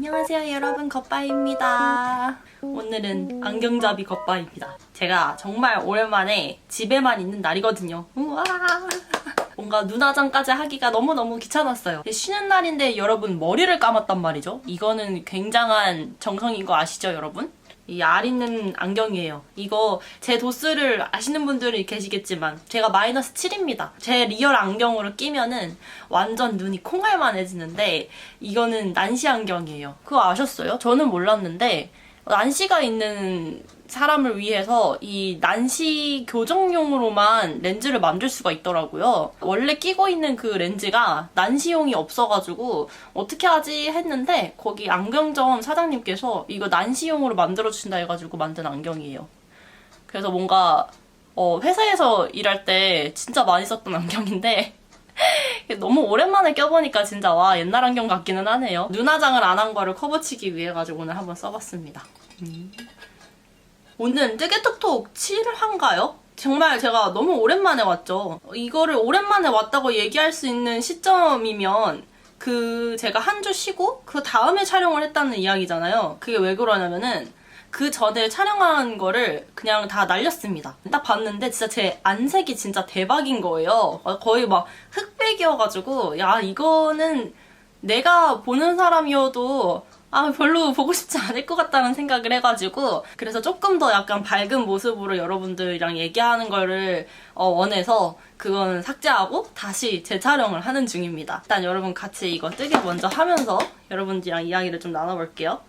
안녕하세요 여러분, 겉바입니다. 오늘은 안경잡이 겉바입니다. 제가 정말 오랜만에 집에만 있는 날이거든요. 우와. 뭔가 눈화장까지 하기가 너무너무 귀찮았어요. 쉬는 날인데 여러분 머리를 감았단 말이죠. 이거는 굉장한 정성인 거 아시죠 여러분? 이 알 있는 안경이에요. 이거 제 도수를 아시는 분들이 계시겠지만 제가 마이너스 7입니다. 제 리얼 안경으로 끼면은 완전 눈이 콩알만해지는데 이거는 난시 안경이에요. 그거 아셨어요? 저는 몰랐는데 난시가 있는 사람을 위해서 이 난시 교정용으로만 렌즈를 만들 수가 있더라고요. 원래 끼고 있는 그 렌즈가 난시용이 없어가지고 어떻게 하지 했는데 거기 안경점 사장님께서 이거 난시용으로 만들어주신다 해가지고 만든 안경이에요. 그래서 뭔가 회사에서 일할 때 진짜 많이 썼던 안경인데 너무 오랜만에 껴보니까 진짜 와 옛날 안경 같기는 하네요. 눈화장을 안 한 거를 커버치기 위해 가지고 오늘 한번 써봤습니다. 오늘 뜨개톡톡 7화인가요? 정말 제가 너무 오랜만에 왔죠. 이거를 오랜만에 왔다고 얘기할 수 있는 시점이면 제가 한 주 쉬고 그 다음에 촬영을 했다는 이야기잖아요. 그게 왜 그러냐면은 그 전에 촬영한 거를 그냥 다 날렸습니다. 딱 봤는데 진짜 제 안색이 진짜 대박인 거예요. 거의 막 흑백이어가지고 야 이거는 내가 보는 사람이어도 별로 보고 싶지 않을 것 같다는 생각을 해가지고 그래서 조금 더 약간 밝은 모습으로 여러분들이랑 얘기하는 거를 원해서 그건 삭제하고 다시 재촬영을 하는 중입니다. 일단 여러분 같이 이거 뜨개 먼저 하면서 여러분들이랑 이야기를 좀 나눠볼게요.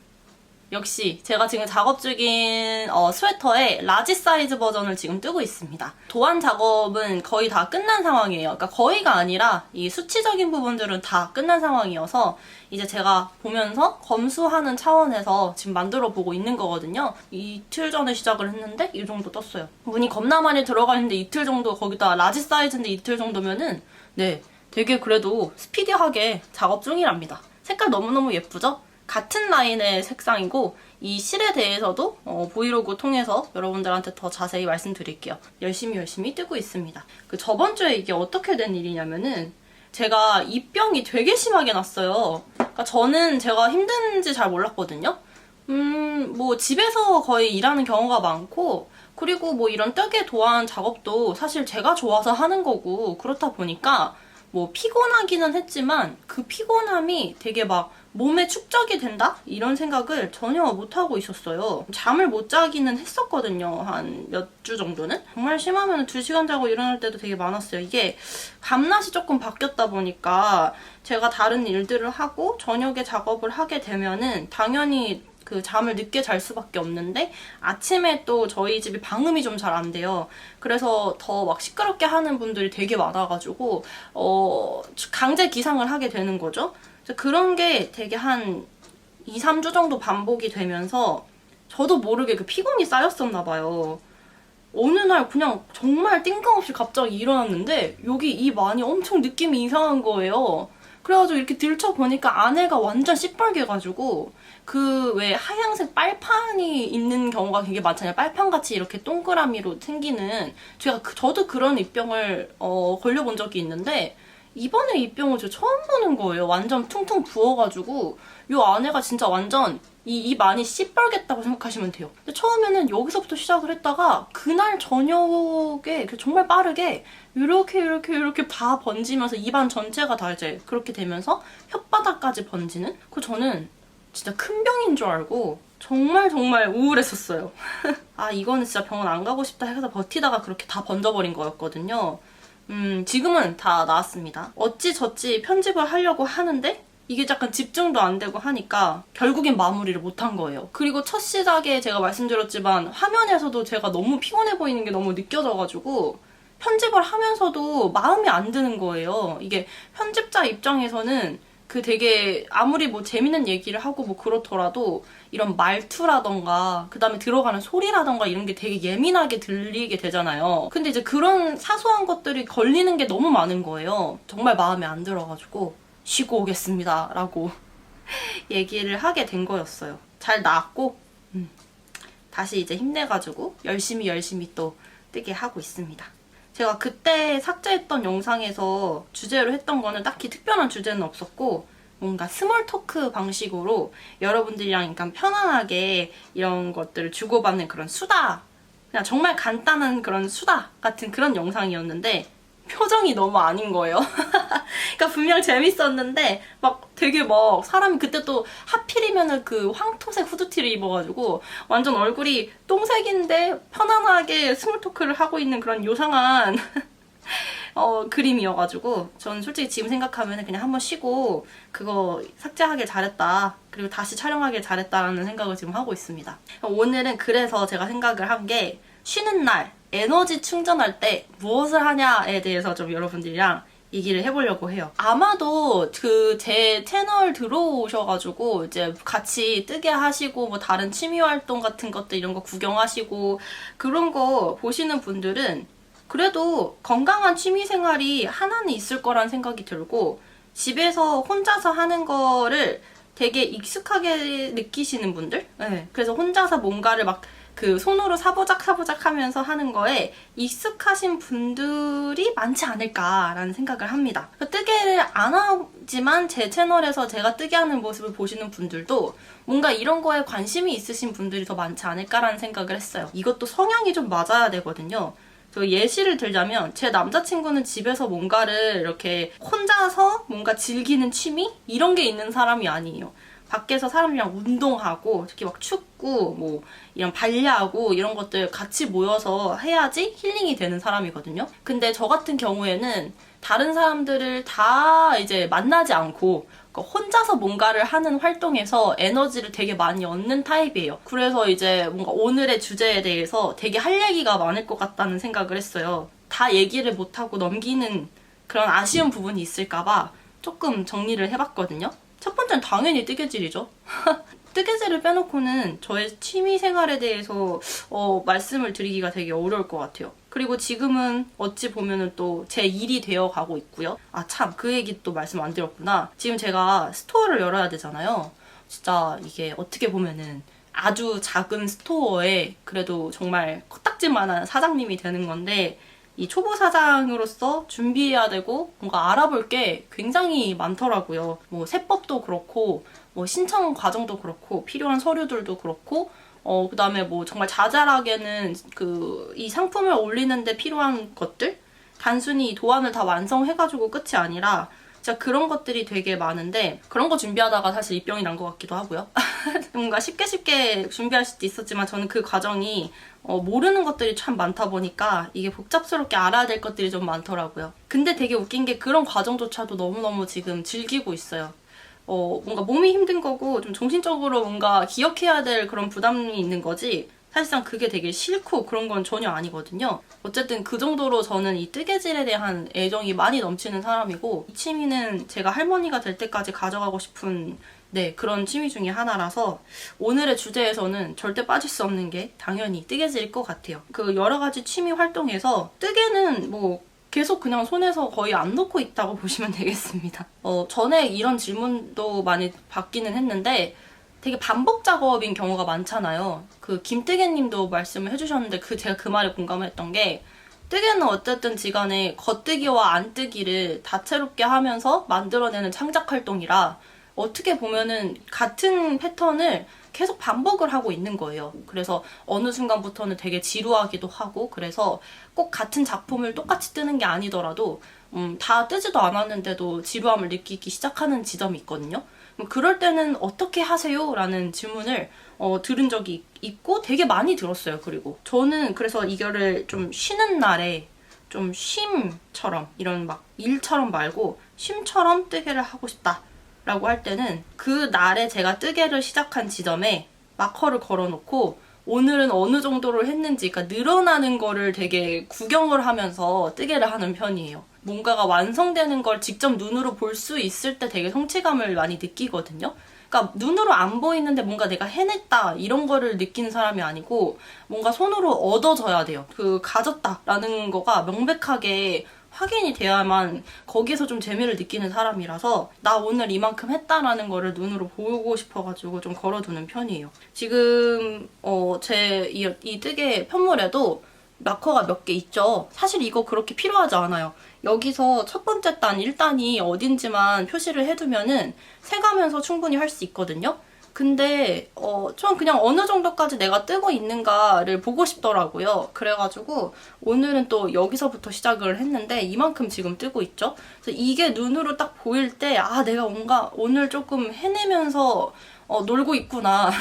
역시 제가 지금 작업 중인 스웨터의 라지 사이즈 버전을 지금 뜨고 있습니다. 도안 작업은 거의 다 끝난 상황이에요. 그러니까 거의가 아니라 이 수치적인 부분들은 다 끝난 상황이어서 이제 제가 보면서 검수하는 차원에서 지금 만들어 보고 있는 거거든요. 이틀 전에 시작을 했는데 이 정도 떴어요. 문이 겁나 많이 들어가 있는데 이틀 정도, 거기다 라지 사이즈인데 이틀 정도면은 네, 되게 그래도 스피디하게 작업 중이랍니다. 색깔 너무너무 예쁘죠? 같은 라인의 색상이고 이 실에 대해서도 브이로그 통해서 여러분들한테 더 자세히 말씀드릴게요. 열심히 뜨고 있습니다. 저번 주에 이게 어떻게 된 일이냐면은 제가 입병이 되게 심하게 났어요. 그러니까 저는 제가 힘든지 잘 몰랐거든요. 뭐 집에서 거의 일하는 경우가 많고 그리고 뭐 이런 뜨개 도안 작업도 사실 제가 좋아서 하는 거고 그렇다 보니까 뭐 피곤하기는 했지만 그 피곤함이 되게 막 몸에 축적이 된다? 이런 생각을 전혀 못하고 있었어요. 잠을 못 자기는 했었거든요. 한 몇 주 정도는? 정말 심하면 2시간 자고 일어날 때도 되게 많았어요. 이게 밤낮이 조금 바뀌었다 보니까 제가 다른 일들을 하고 저녁에 작업을 하게 되면은 당연히 잠을 늦게 잘 수밖에 없는데 아침에 또 저희 집이 방음이 좀 잘 안 돼요. 그래서 더 막 시끄럽게 하는 분들이 되게 많아가지고 강제 기상을 하게 되는 거죠. 그런 게 되게 한 2, 3주 정도 반복이 되면서 저도 모르게 피곤이 쌓였었나 봐요. 어느 날 그냥 정말 뜬금없이 갑자기 일어났는데 여기 입 안이 엄청 느낌이 이상한 거예요. 그래가지고 이렇게 들춰보니까 안에가 완전 시뻘개가지고 왜 하얀색 빨판이 있는 경우가 되게 많잖아요. 빨판같이 이렇게 동그라미로 생기는 저도 그런 입병을 걸려본 적이 있는데 이번에 입병을 저 처음 보는 거예요. 완전 퉁퉁 부어가지고 요 안에가 진짜 완전 이 입 안이 시뻘겠다고 생각하시면 돼요. 근데 처음에는 여기서부터 시작을 했다가 그날 저녁에 정말 빠르게 이렇게 다 번지면서 입안 전체가 다 이제 그렇게 되면서 혓바닥까지 번지는? 저는 진짜 큰 병인 줄 알고 정말 우울했었어요. 이거는 진짜 병원 안 가고 싶다 해서 버티다가 그렇게 다 번져버린 거였거든요. 지금은 다 나았습니다. 어찌저찌 편집을 하려고 하는데 이게 약간 집중도 안 되고 하니까 결국엔 마무리를 못한 거예요. 그리고 첫 시작에 제가 말씀드렸지만 화면에서도 제가 너무 피곤해 보이는 게 너무 느껴져가지고 편집을 하면서도 마음이 안 드는 거예요. 이게 편집자 입장에서는 되게 아무리 뭐 재밌는 얘기를 하고 뭐 그렇더라도 이런 말투라던가 그 다음에 들어가는 소리라던가 이런 게 되게 예민하게 들리게 되잖아요. 근데 이제 그런 사소한 것들이 걸리는 게 너무 많은 거예요. 정말 마음에 안 들어가지고 쉬고 오겠습니다 라고 얘기를 하게 된 거였어요. 잘 나았고 다시 이제 힘내가지고 열심히 또 뜨게 하고 있습니다. 제가 그때 삭제했던 영상에서 주제로 했던 거는 딱히 특별한 주제는 없었고 뭔가 스몰 토크 방식으로 여러분들이랑 약간 편안하게 이런 것들을 주고받는 그런 수다, 그냥 정말 간단한 그런 수다 같은 그런 영상이었는데 표정이 너무 아닌 거예요. 그러니까 분명 재밌었는데 막 되게 막 사람이 그때 또 하필이면은 그 황토색 후드티를 입어가지고 완전 얼굴이 똥색인데 편안하게 스몰 토크를 하고 있는 그런 요상한 그림이어가지고 전 솔직히 지금 생각하면 그냥 한번 쉬고 그거 삭제하길 잘했다, 그리고 다시 촬영하길 잘했다라는 생각을 지금 하고 있습니다. 오늘은 그래서 제가 생각을 한 게 쉬는 날 에너지 충전할 때 무엇을 하냐에 대해서 좀 여러분들이랑 얘기를 해보려고 해요. 아마도 그 제 채널 들어오셔가지고 이제 같이 뜨게 하시고 뭐 다른 취미 활동 같은 것들 이런 거 구경하시고 그런 거 보시는 분들은 그래도 건강한 취미 생활이 하나는 있을 거란 생각이 들고, 집에서 혼자서 하는 거를 되게 익숙하게 느끼시는 분들? 네. 그래서 혼자서 뭔가를 막 그 손으로 사부작 하면서 하는 거에 익숙하신 분들이 많지 않을까라는 생각을 합니다. 뜨개를 안 하지만 제 채널에서 제가 뜨개 하는 모습을 보시는 분들도 뭔가 이런 거에 관심이 있으신 분들이 더 많지 않을까라는 생각을 했어요. 이것도 성향이 좀 맞아야 되거든요. 저 예시를 들자면 제 남자친구는 집에서 뭔가를 이렇게 혼자서 뭔가 즐기는 취미? 이런 게 있는 사람이 아니에요. 밖에서 사람이랑 운동하고 특히 막 축구, 뭐 이런 발야하고 이런 것들 같이 모여서 해야지 힐링이 되는 사람이거든요. 근데 저 같은 경우에는 다른 사람들을 다 이제 만나지 않고 혼자서 뭔가를 하는 활동에서 에너지를 되게 많이 얻는 타입이에요. 그래서 이제 뭔가 오늘의 주제에 대해서 되게 할 얘기가 많을 것 같다는 생각을 했어요. 다 얘기를 못하고 넘기는 그런 아쉬운 부분이 있을까봐 조금 정리를 해봤거든요. 첫 번째는 당연히 뜨개질이죠. 뜨개질을 빼놓고는 저의 취미 생활에 대해서 말씀을 드리기가 되게 어려울 것 같아요. 그리고 지금은 어찌 보면은 또 제 일이 되어 가고 있고요. 아, 참, 그 얘기 또 말씀 안 드렸구나. 지금 제가 스토어를 열어야 되잖아요. 진짜 이게 어떻게 보면은 아주 작은 스토어에 그래도 정말 코딱지만한 사장님이 되는 건데, 이 초보 사장으로서 준비해야 되고 뭔가 알아볼 게 굉장히 많더라고요. 뭐 세법도 그렇고 뭐 신청 과정도 그렇고 필요한 서류들도 그렇고 그 다음에 뭐 정말 자잘하게는 이 상품을 올리는데 필요한 것들? 단순히 도안을 다 완성해가지고 끝이 아니라 진짜 그런 것들이 되게 많은데, 그런 거 준비하다가 사실 입병이 난 것 같기도 하고요. 뭔가 쉽게 준비할 수도 있었지만 저는 그 과정이 모르는 것들이 참 많다 보니까 이게 복잡스럽게 알아야 될 것들이 좀 많더라고요. 근데 되게 웃긴 게 그런 과정조차도 너무너무 지금 즐기고 있어요. 뭔가 몸이 힘든 거고 좀 정신적으로 뭔가 기억해야 될 그런 부담이 있는 거지, 사실상 그게 되게 싫고 그런 건 전혀 아니거든요. 어쨌든 그 정도로 저는 이 뜨개질에 대한 애정이 많이 넘치는 사람이고, 이 취미는 제가 할머니가 될 때까지 가져가고 싶은 그런 취미 중에 하나라서 오늘의 주제에서는 절대 빠질 수 없는 게 당연히 뜨개질일 것 같아요. 그 여러 가지 취미 활동에서 뜨개는 뭐 계속 그냥 손에서 거의 안 놓고 있다고 보시면 되겠습니다. 전에 이런 질문도 많이 받기는 했는데 되게 반복 작업인 경우가 많잖아요. 그 김뜨개님도 말씀을 해주셨는데 제가 그 말에 공감했던 게, 뜨개는 어쨌든 지간에 겉뜨기와 안뜨기를 다채롭게 하면서 만들어내는 창작 활동이라 어떻게 보면은 같은 패턴을 계속 반복을 하고 있는 거예요. 그래서 어느 순간부터는 되게 지루하기도 하고, 그래서 꼭 같은 작품을 똑같이 뜨는 게 아니더라도 다 뜨지도 않았는데도 지루함을 느끼기 시작하는 지점이 있거든요. 그럴 때는 어떻게 하세요? 라는 질문을 들은 적이 있고 되게 많이 들었어요. 그리고 저는 그래서 이거를 좀 쉬는 날에 좀 쉼처럼, 이런 막 일처럼 말고 쉼처럼 뜨개를 하고 싶다 라고 할 때는 그 날에 제가 뜨개를 시작한 지점에 마커를 걸어놓고 오늘은 어느 정도를 했는지, 그러니까 늘어나는 거를 되게 구경을 하면서 뜨개를 하는 편이에요. 뭔가가 완성되는 걸 직접 눈으로 볼 수 있을 때 되게 성취감을 많이 느끼거든요. 그러니까 눈으로 안 보이는데 뭔가 내가 해냈다 이런 거를 느끼는 사람이 아니고 뭔가 손으로 얻어져야 돼요. 가졌다라는 거가 명백하게 확인이 돼야만 거기서 좀 재미를 느끼는 사람이라서 나 오늘 이만큼 했다라는 거를 눈으로 보고 싶어가지고 좀 걸어두는 편이에요. 지금 제 이 뜨개 편물에도 마커가 몇 개 있죠. 사실 이거 그렇게 필요하지 않아요. 여기서 첫 번째 단 1단이 어딘지만 표시를 해두면은 세가면서 충분히 할 수 있거든요. 근데 전 그냥 어느 정도까지 내가 뜨고 있는가를 보고 싶더라고요. 그래가지고 오늘은 또 여기서부터 시작을 했는데 이만큼 지금 뜨고 있죠. 그래서 이게 눈으로 딱 보일 때 내가 뭔가 오늘 조금 해내면서 놀고 있구나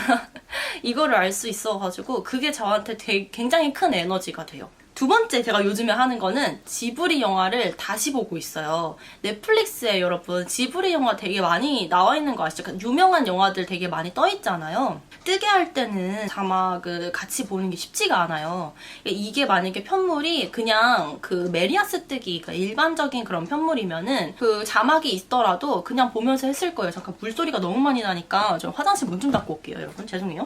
이거를 알 수 있어가지고 그게 저한테 굉장히 큰 에너지가 돼요. 두 번째 제가 요즘에 하는 거는 지브리 영화를 다시 보고 있어요. 넷플릭스에 여러분 지브리 영화 되게 많이 나와 있는 거 아시죠? 유명한 영화들 되게 많이 떠 있잖아요. 뜨게 할 때는 자막을 같이 보는 게 쉽지가 않아요. 이게 만약에 편물이 그냥 그 메리아스 뜨기, 그러니까 일반적인 그런 편물이면은 그 자막이 있더라도 그냥 보면서 했을 거예요. 잠깐 물소리가 너무 많이 나니까 좀 화장실 문 좀 닫고 올게요, 여러분. 죄송해요.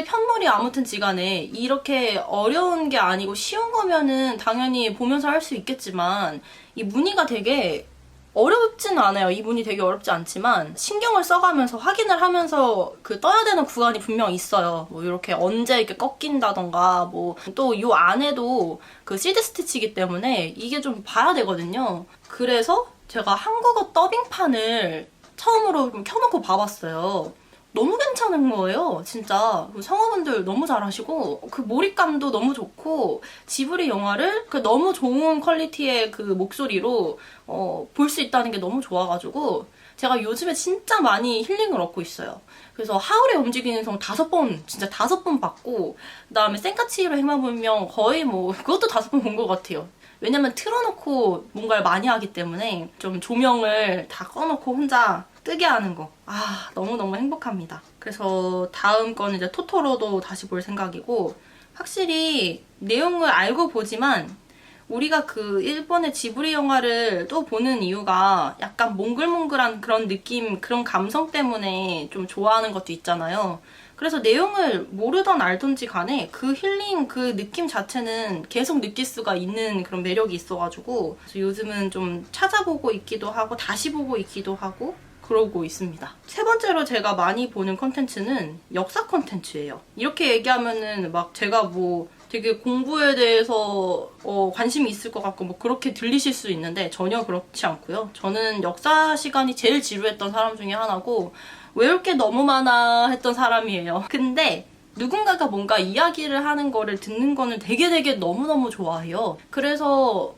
편물이 아무튼 지간에 이렇게 어려운 게 아니고 쉬운 거면은 당연히 보면서 할 수 있겠지만 이 무늬가 되게 어렵지는 않아요. 이 무늬 되게 어렵지 않지만 신경을 써가면서 확인을 하면서 그 떠야 되는 구간이 분명 있어요. 뭐 이렇게 언제 이렇게 꺾인다던가 뭐 또 이 안에도 그 시드 스티치이기 때문에 이게 좀 봐야 되거든요. 그래서 제가 한국어 더빙판을 처음으로 좀 켜놓고 봐봤어요. 너무 괜찮은 거예요, 진짜. 성우분들 너무 잘하시고, 그 몰입감도 너무 좋고, 지브리 영화를 그 너무 좋은 퀄리티의 그 목소리로, 볼 수 있다는 게 너무 좋아가지고, 제가 요즘에 진짜 많이 힐링을 얻고 있어요. 그래서 하울의 움직이는 성 5번, 진짜 5번 봤고, 그 다음에 센카치히로 행마불명 거의 뭐, 그것도 5번 본 것 같아요. 왜냐면 틀어놓고 뭔가를 많이 하기 때문에 좀 조명을 다 꺼놓고 혼자 뜨게 하는 거. 너무너무 행복합니다. 그래서 다음 건 이제 토토로도 다시 볼 생각이고, 확실히 내용을 알고 보지만 우리가 그 일본의 지브리 영화를 또 보는 이유가 약간 몽글몽글한 그런 느낌, 그런 감성 때문에 좀 좋아하는 것도 있잖아요. 그래서 내용을 모르던 알던지 간에 그 힐링, 그 느낌 자체는 계속 느낄 수가 있는 그런 매력이 있어가지고 요즘은 좀 찾아보고 있기도 하고 다시 보고 있기도 하고 그러고 있습니다. 세 번째로 제가 많이 보는 컨텐츠는 역사 컨텐츠예요. 이렇게 얘기하면은 막 제가 뭐 되게 공부에 대해서 관심이 있을 것 같고 뭐 그렇게 들리실 수 있는데 전혀 그렇지 않고요. 저는 역사 시간이 제일 지루했던 사람 중에 하나고 외울 게 너무 많아 했던 사람이에요. 근데 누군가가 뭔가 이야기를 하는 거를 듣는 거는 되게 너무너무 좋아해요. 그래서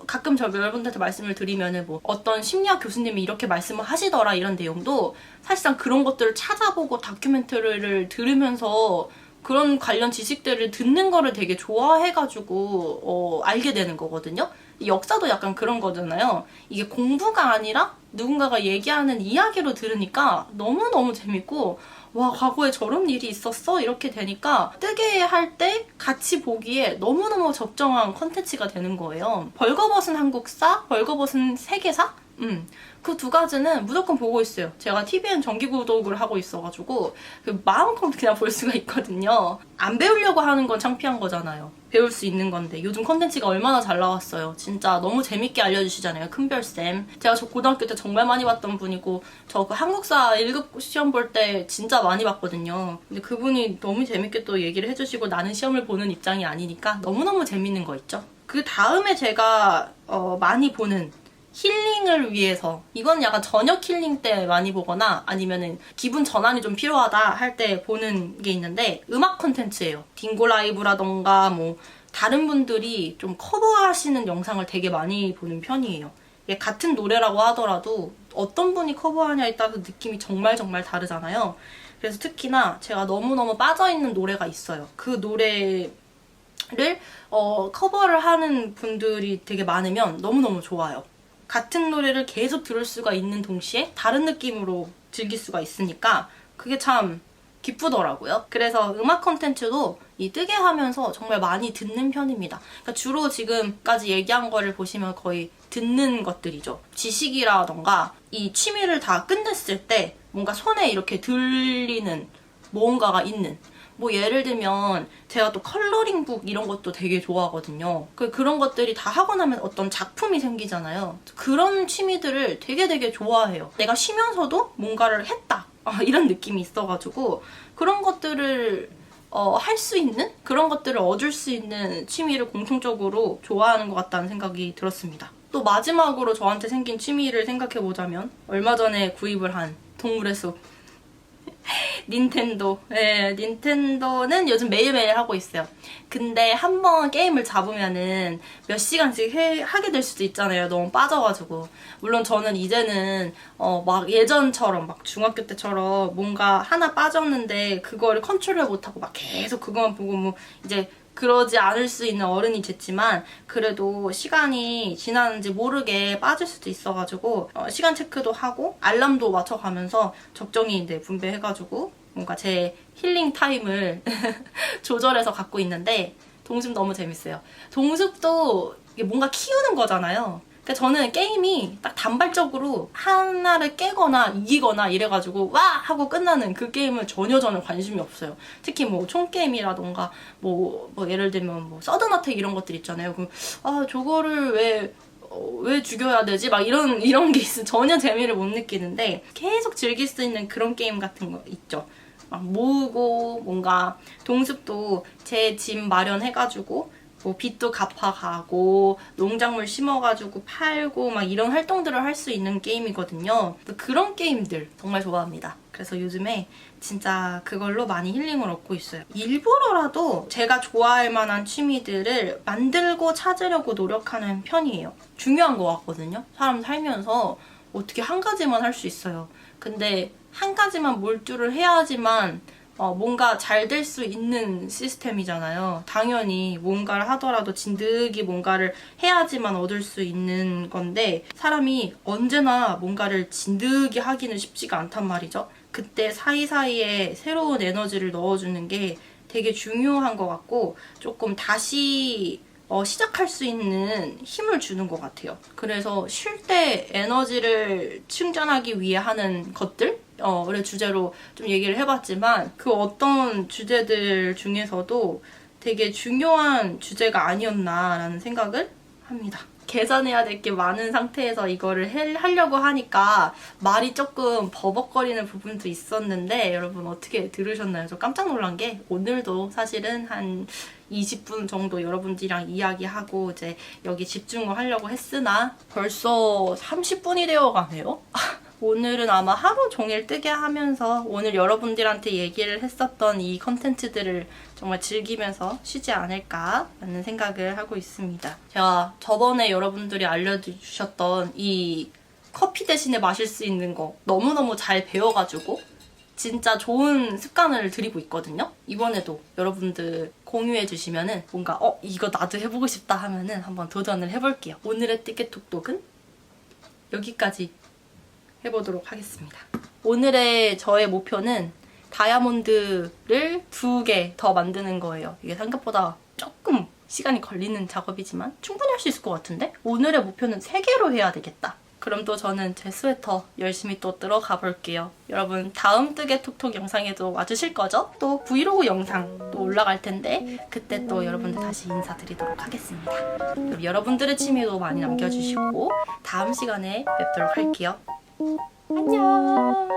가끔 저 여러분들한테 말씀을 드리면은 뭐 어떤 심리학 교수님이 이렇게 말씀을 하시더라 이런 내용도 사실상 그런 것들을 찾아보고 다큐멘터리를 들으면서 그런 관련 지식들을 듣는 거를 되게 좋아해가지고 알게 되는 거거든요. 역사도 약간 그런 거잖아요. 이게 공부가 아니라 누군가가 얘기하는 이야기로 들으니까 너무너무 재밌고 와 과거에 저런 일이 있었어? 이렇게 되니까 뜨게 할 때 같이 보기에 너무너무 적정한 컨텐츠가 되는 거예요. 벌거벗은 한국사, 벌거벗은 세계사? 그 두 가지는 무조건 보고 있어요. 제가 TVN 정기 구독을 하고 있어가지고 마음껏 그냥 볼 수가 있거든요. 안 배우려고 하는 건 창피한 거잖아요. 배울 수 있는 건데 요즘 컨텐츠가 얼마나 잘 나왔어요. 진짜 너무 재밌게 알려주시잖아요. 큰별쌤. 제가 저 고등학교 때 정말 많이 봤던 분이고 저 그 한국사 1급 시험 볼 때 진짜 많이 봤거든요. 근데 그분이 너무 재밌게 또 얘기를 해주시고 나는 시험을 보는 입장이 아니니까 너무너무 재밌는 거 있죠. 그 다음에 제가 많이 보는 힐링을 위해서 이건 약간 저녁 힐링 때 많이 보거나 아니면은 기분 전환이 좀 필요하다 할 때 보는 게 있는데 음악 콘텐츠예요. 딩고 라이브라던가 뭐 다른 분들이 좀 커버하시는 영상을 되게 많이 보는 편이에요. 이게 같은 노래라고 하더라도 어떤 분이 커버하냐에 따라서 느낌이 정말 다르잖아요. 그래서 특히나 제가 너무너무 빠져있는 노래가 있어요. 그 노래를 커버를 하는 분들이 되게 많으면 너무너무 좋아요. 같은 노래를 계속 들을 수가 있는 동시에 다른 느낌으로 즐길 수가 있으니까 그게 참 기쁘더라고요. 그래서 음악 컨텐츠도 이 뜨게 하면서 정말 많이 듣는 편입니다. 그러니까 주로 지금까지 얘기한 거를 보시면 거의 듣는 것들이죠. 지식이라던가 이 취미를 다 끝냈을 때 뭔가 손에 이렇게 들리는 뭔가가 있는 뭐 예를 들면 제가 또 컬러링북 이런 것도 되게 좋아하거든요. 그런 것들이 다 하고 나면 어떤 작품이 생기잖아요. 그런 취미들을 되게 좋아해요. 내가 쉬면서도 뭔가를 했다. 이런 느낌이 있어가지고 그런 것들을 할 수 있는 그런 것들을 얻을 수 있는 취미를 공통적으로 좋아하는 것 같다는 생각이 들었습니다. 또 마지막으로 저한테 생긴 취미를 생각해보자면 얼마 전에 구입을 한 동물의 숲 닌텐도. 네, 닌텐도는 요즘 매일매일 하고 있어요. 근데 한번 게임을 잡으면은 몇 시간씩 하게 될 수도 있잖아요. 너무 빠져가지고. 물론 저는 이제는 막 예전처럼 막 중학교 때처럼 뭔가 하나 빠졌는데 그거를 컨트롤 못하고 막 계속 그것만 보고 뭐 이제 그러지 않을 수 있는 어른이 됐지만 그래도 시간이 지나는지 모르게 빠질 수도 있어가지고 시간 체크도 하고 알람도 맞춰가면서 적정히 이제 분배해가지고 뭔가 제 힐링 타임을 조절해서 갖고 있는데 동숲 너무 재밌어요. 동숲도 이게 뭔가 키우는 거잖아요. 그러니까 저는 게임이 딱 단발적으로 하나를 깨거나 이기거나 이래가지고 와! 하고 끝나는 그 게임은 전혀 저는 관심이 없어요. 특히 뭐 총게임이라던가 뭐 예를 들면 뭐 서든어택 이런 것들 있잖아요. 그럼 저거를 왜 죽여야 되지? 막 이런 게 있으면 전혀 재미를 못 느끼는데 계속 즐길 수 있는 그런 게임 같은 거 있죠. 막 모으고 뭔가 동숲도 제 집 마련해가지고 뭐 빚도 갚아가고 농작물 심어가지고 팔고 막 이런 활동들을 할 수 있는 게임이거든요. 그런 게임들 정말 좋아합니다. 그래서 요즘에 진짜 그걸로 많이 힐링을 얻고 있어요. 일부러라도 제가 좋아할 만한 취미들을 만들고 찾으려고 노력하는 편이에요. 중요한 것 같거든요. 사람 살면서 어떻게 한 가지만 할 수 있어요. 근데 한 가지만 몰두를 해야지만 뭔가 잘 될 수 있는 시스템이잖아요. 당연히 뭔가를 하더라도 진득이 뭔가를 해야지만 얻을 수 있는 건데 사람이 언제나 뭔가를 진득이 하기는 쉽지가 않단 말이죠. 그때 사이사이에 새로운 에너지를 넣어주는 게 되게 중요한 것 같고 조금 다시 시작할 수 있는 힘을 주는 것 같아요. 그래서 쉴 때 에너지를 충전하기 위해 하는 것들? 를 주제로 좀 얘기를 해봤지만 그 어떤 주제들 중에서도 되게 중요한 주제가 아니었나라는 생각을 합니다. 계산해야 될 게 많은 상태에서 이거를 하려고 하니까 말이 조금 버벅거리는 부분도 있었는데 여러분 어떻게 들으셨나요? 저 깜짝 놀란 게 오늘도 사실은 한 20분 정도 여러분들이랑 이야기하고 이제 여기 집중을 하려고 했으나 벌써 30분이 되어 가네요. 오늘은 아마 하루 종일 뜨게 하면서 오늘 여러분들한테 얘기를 했었던 이 컨텐츠들을 정말 즐기면서 쉬지 않을까라는 생각을 하고 있습니다. 제가 저번에 여러분들이 알려주셨던 이 커피 대신에 마실 수 있는 거 너무너무 잘 배워가지고 진짜 좋은 습관을 들이고 있거든요. 이번에도 여러분들 공유해 주시면은 뭔가 이거 나도 해보고 싶다 하면은 한번 도전을 해볼게요. 오늘의 띠켓톡톡은 여기까지 해보도록 하겠습니다. 오늘의 저의 목표는 다이아몬드를 2개 더 만드는 거예요. 이게 생각보다 조금 시간이 걸리는 작업이지만 충분히 할 수 있을 것 같은데? 오늘의 목표는 3개로 해야 되겠다. 그럼 또 저는 제 스웨터 열심히 또 들어가 볼게요. 여러분 다음 뜨개 톡톡 영상에도 와주실 거죠? 또 브이로그 영상 또 올라갈 텐데 그때 또 여러분들 다시 인사드리도록 하겠습니다. 그럼 여러분들의 취미도 많이 남겨주시고 다음 시간에 뵙도록 할게요. 안녕.